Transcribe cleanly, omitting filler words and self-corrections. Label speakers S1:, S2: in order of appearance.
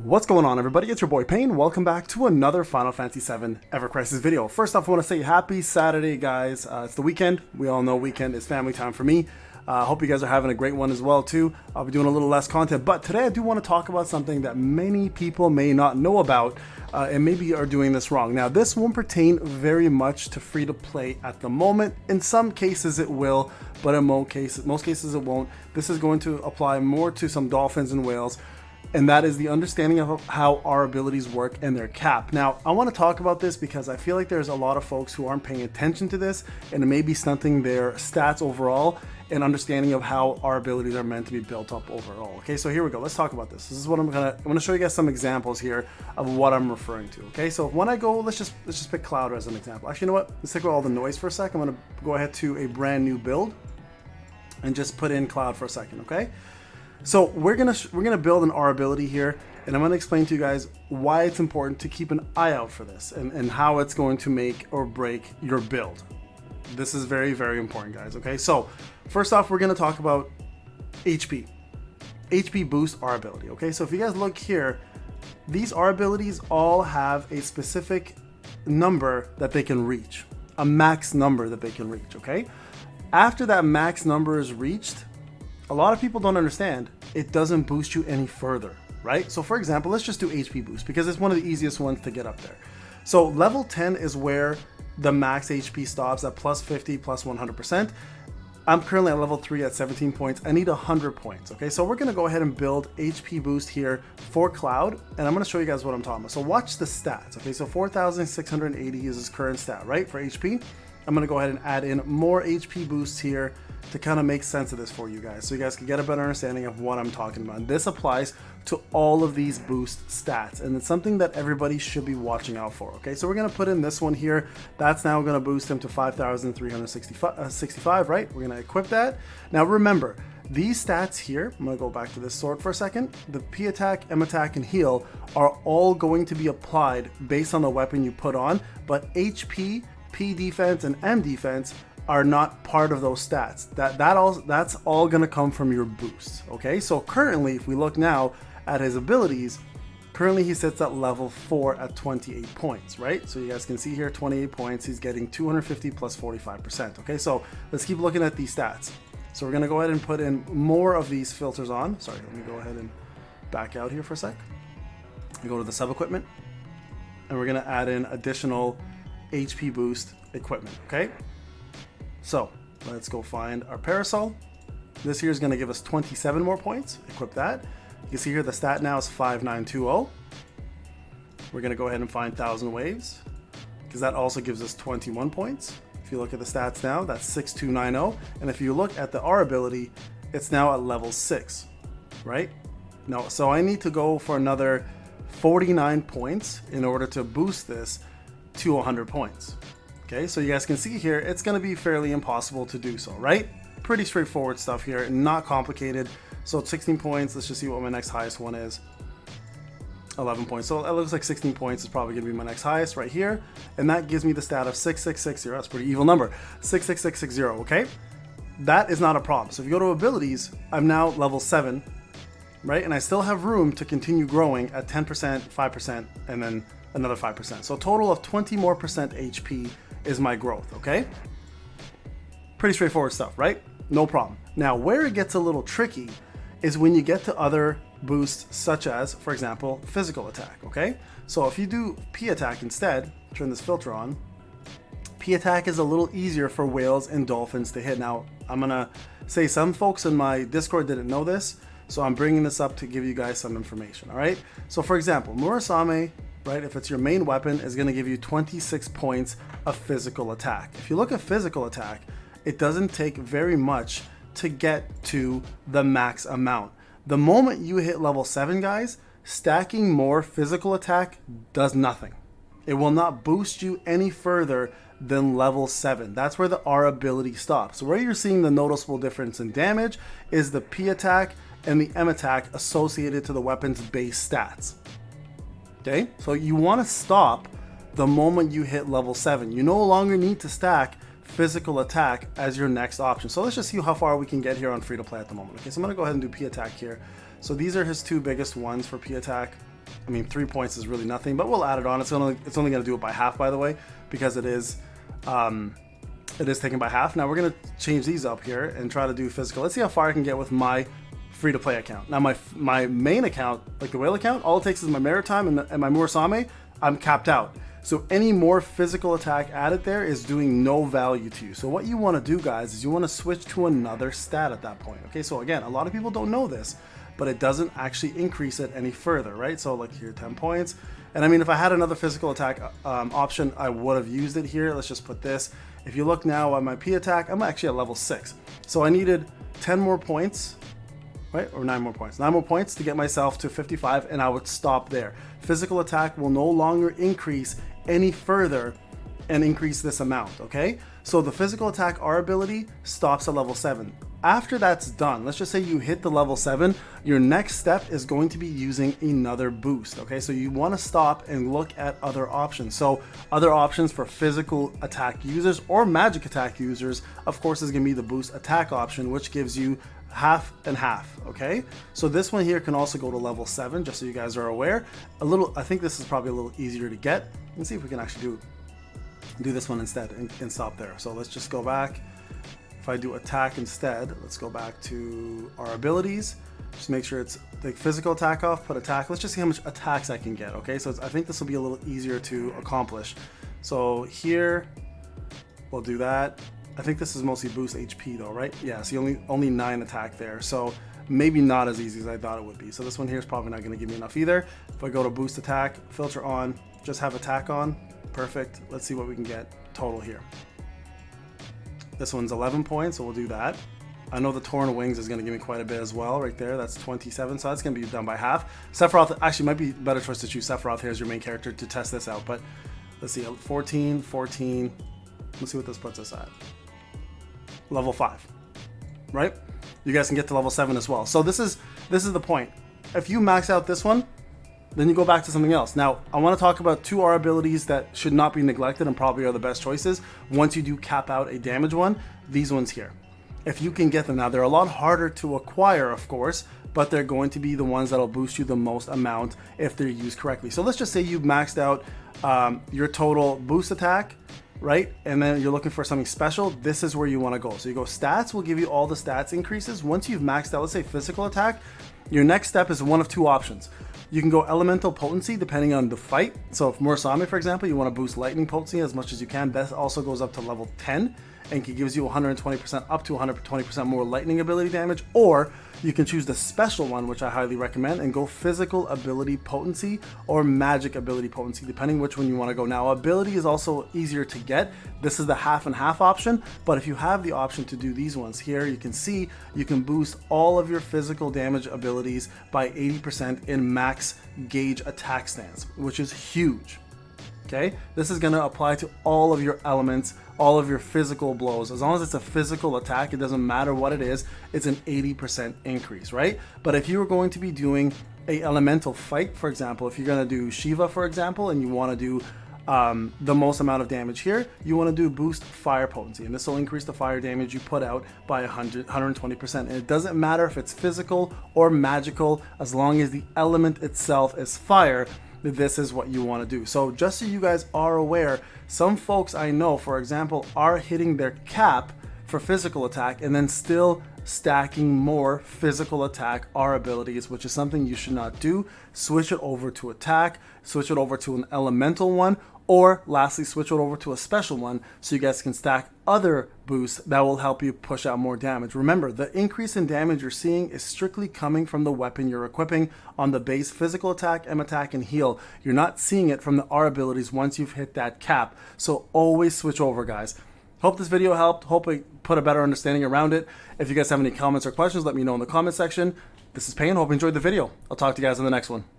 S1: What's going on, everybody? It's your boy Payne. Welcome back to another Final Fantasy VII Evercrisis video. First off, I want to say happy Saturday, guys. It's the weekend. We all know weekend is family time for me. Hope you guys are having a great one as well, too. I'll be doing a little less content, but today I do want to talk about something that many people may not know about and maybe are doing this wrong. Now, this won't pertain very much to free-to-play at the moment. In some cases, it will, but in most cases it won't. This is going to apply more to some dolphins and whales, and that is the understanding of how our abilities work and their cap. Now, I want to talk about this because I feel like there's a lot of folks who aren't paying attention to this, and it may be stunting their stats overall and understanding of how our abilities are meant to be built up overall. Okay, so here we go. Let's talk about this. This is what I'm gonna show you guys some examples here of what I'm referring to. Okay, so when I go, let's just pick Cloud as an example. Actually, you know what? Let's take out all the noise for a sec. I'm gonna go ahead to a brand new build and just put in Cloud for a second. Okay. So we're gonna build an R ability here, and I'm gonna explain to you guys why it's important to keep an eye out for this and how it's going to make or break your build. This is very, very important, guys. Okay, so first off, we're gonna talk about HP. HP boost R ability. Okay, so if you guys look here, these R abilities all have a specific number that they can reach, a max number that they can reach. Okay, after that max number is reached, a lot of people don't understand it doesn't boost you any further, right? So for example, let's just do HP boost because it's one of the easiest ones to get up there. So level 10 is where the max HP stops at plus 50, plus 100%. I'm currently at level 3 at 17 points. I need 100 points, okay? So we're gonna go ahead and build HP boost here for Cloud, and I'm gonna show you guys what I'm talking about. So watch the stats, okay? So 4,680 is his current stat, right, for HP. I'm gonna go ahead and add in more HP boosts here to kind of make sense of this for you guys, so you guys can get a better understanding of what I'm talking about. And this applies to all of these boost stats, and it's something that everybody should be watching out for. Okay, so we're gonna put in this one here. That's now gonna boost him to 5,365, right? We're gonna equip that. Now remember, these stats here, I'm gonna go back to this sword for a second. The P attack, M attack, and heal are all going to be applied based on the weapon you put on, but HP, P defense, and M defense are not part of those stats. That's all gonna come from your boosts. Okay, so currently, if we look now at his abilities, currently he sits at level 4 at 28 points, right? So you guys can see here, 28 points, he's getting 250 plus 45%. Okay, so let's keep looking at these stats. So we're gonna go ahead and put in more of these filters on. Sorry, let me go ahead and back out here for a sec. We go to the sub equipment, and we're gonna add in additional HP boost equipment, okay? So let's go find our parasol. This here is going to give us 27 more points. Equip that. You can see here the stat now is 5920. We're going to go ahead and find 1,000 waves because that also gives us 21 points. If you look at the stats now, that's 6290. And if you look at the R ability, it's now at level 6, right? No, so I need to go for another 49 points in order to boost this to 100 points. Okay, so you guys can see here, it's going to be fairly impossible to do so, right? Pretty straightforward stuff here, not complicated. So it's 16 points. Let's just see what my next highest one is. 11 points. So it looks like 16 points is probably going to be my next highest right here. And that gives me the stat of 6660. That's a pretty evil number. 66660, okay? That is not a problem. So if you go to abilities, I'm now level 7, right? And I still have room to continue growing at 10%, 5%, and then another 5%. So a total of 20 more percent HP is my growth, okay? Pretty straightforward stuff, right? No problem. Now, where it gets a little tricky is when you get to other boosts, such as, for example, physical attack, okay? So if you do P attack instead, turn this filter on, P attack is a little easier for whales and dolphins to hit. Now, I'm gonna say some folks in my Discord didn't know this, so I'm bringing this up to give you guys some information, all right? So for example, Murasame, right, if it's your main weapon, is going to give you 26 points of physical attack. If you look at physical attack, it doesn't take very much to get to the max amount. The moment you hit level 7, guys, stacking more physical attack does nothing. It will not boost you any further than level 7. That's where the R ability stops. So where you're seeing the noticeable difference in damage is the P attack and the M attack associated to the weapon's base stats. Okay, so you want to stop the moment you hit level 7. You no longer need to stack physical attack as your next option. So let's just see how far we can get here on free to play at the moment. Okay, so I'm going to go ahead and do P attack here. So these are his two biggest ones for P attack. I mean, 3 points is really nothing, but we'll add it on. It's only going to do it by half, by the way, because it is taken by half. Now we're going to change these up here and try to do physical. Let's see how far I can get with my free-to-play account. Now my main account, like the whale account, all it takes is my maritime and my Murasame. I'm capped out. So any more physical attack added there is doing no value to you. So what you want to do, guys, is you want to switch to another stat at that point. Okay, so again, a lot of people don't know this, but it doesn't actually increase it any further, right? So like here, 10 points. And I mean, if I had another physical attack option, I would have used it here. Let's just put this. If you look now at my P attack, I'm actually at level 6. So I needed 10 more points, right? Or 9 more points. 9 more points to get myself to 55, and I would stop there. Physical attack will no longer increase any further and increase this amount, okay? So the physical attack R ability stops at level 7. After that's done, let's just say you hit the level 7, your next step is going to be using another boost, okay? So you want to stop and look at other options. So other options for physical attack users or magic attack users, of course, is going to be the boost attack option, which gives you half and half, okay? So this one here can also go to level 7, just so you guys are aware. I think this is probably a little easier to get. Let's see if we can actually do this one instead and stop there. So let's just go back. If I do attack instead, let's go back to our abilities. Just make sure it's take physical attack off, put attack. Let's just see how much attacks I can get, okay? So I think this will be a little easier to accomplish. So here, we'll do that. I think this is mostly boost HP though, right? Yeah, so only 9 attack there. So maybe not as easy as I thought it would be. So this one here is probably not gonna give me enough either. If I go to boost attack, filter on, just have attack on, perfect. Let's see what we can get total here. This one's 11 points, so we'll do that. I know the Torn Wings is going to give me quite a bit as well right there. That's 27, so that's going to be done by half. Sephiroth actually might be a better choice to choose Sephiroth here as your main character to test this out, but let's see, 14, 14. Let's see what this puts us at. Level 5, right? You guys can get to level 7 as well. So this is the point. If you max out this one, then you go back to something else. Now, I want to talk about 2 R abilities that should not be neglected and probably are the best choices. Once you do cap out a damage one, these ones here. If you can get them. Now, they're a lot harder to acquire, of course, but they're going to be the ones that'll boost you the most amount if they're used correctly. So let's just say you've maxed out your total boost attack, right? And then you're looking for something special. This is where you want to go. So you go stats will give you all the stats increases. Once you've maxed out, let's say physical attack, your next step is one of 2 options. You can go elemental potency depending on the fight. So if Murasame, for example, you want to boost lightning potency as much as you can. That also goes up to level 10 and gives you 120% up to 120% more lightning ability damage. Or you can choose the special one, which I highly recommend, and go physical ability potency or magic ability potency, depending which one you want to go. Now, ability is also easier to get. This is the half and half option, but if you have the option to do these ones here, you can see you can boost all of your physical damage abilities by 80% in max gauge attack stance, which is huge. Okay, this is going to apply to all of your elements, all of your physical blows. As long as it's a physical attack, it doesn't matter what it is, it's an 80% increase, right? But if you are going to be doing a elemental fight, for example, if you're going to do Shiva, for example, and you want to do the most amount of damage here, you want to do boost fire potency, and this will increase the fire damage you put out by 120%. And it doesn't matter if it's physical or magical, as long as the element itself is fire, this is what you want to do. So just so you guys are aware, some folks I know, for example, are hitting their cap for physical attack and then still stacking more physical attack R abilities, which is something you should not do. Switch it over to attack, switch it over to an elemental one, or lastly, switch it over to a special one so you guys can stack other boosts that will help you push out more damage. Remember, the increase in damage you're seeing is strictly coming from the weapon you're equipping on the base physical attack, M attack, and heal. You're not seeing it from the R abilities once you've hit that cap. So always switch over, guys. Hope this video helped. Hope I put a better understanding around it. If you guys have any comments or questions, let me know in the comment section. This is Payne. Hope you enjoyed the video. I'll talk to you guys in the next one.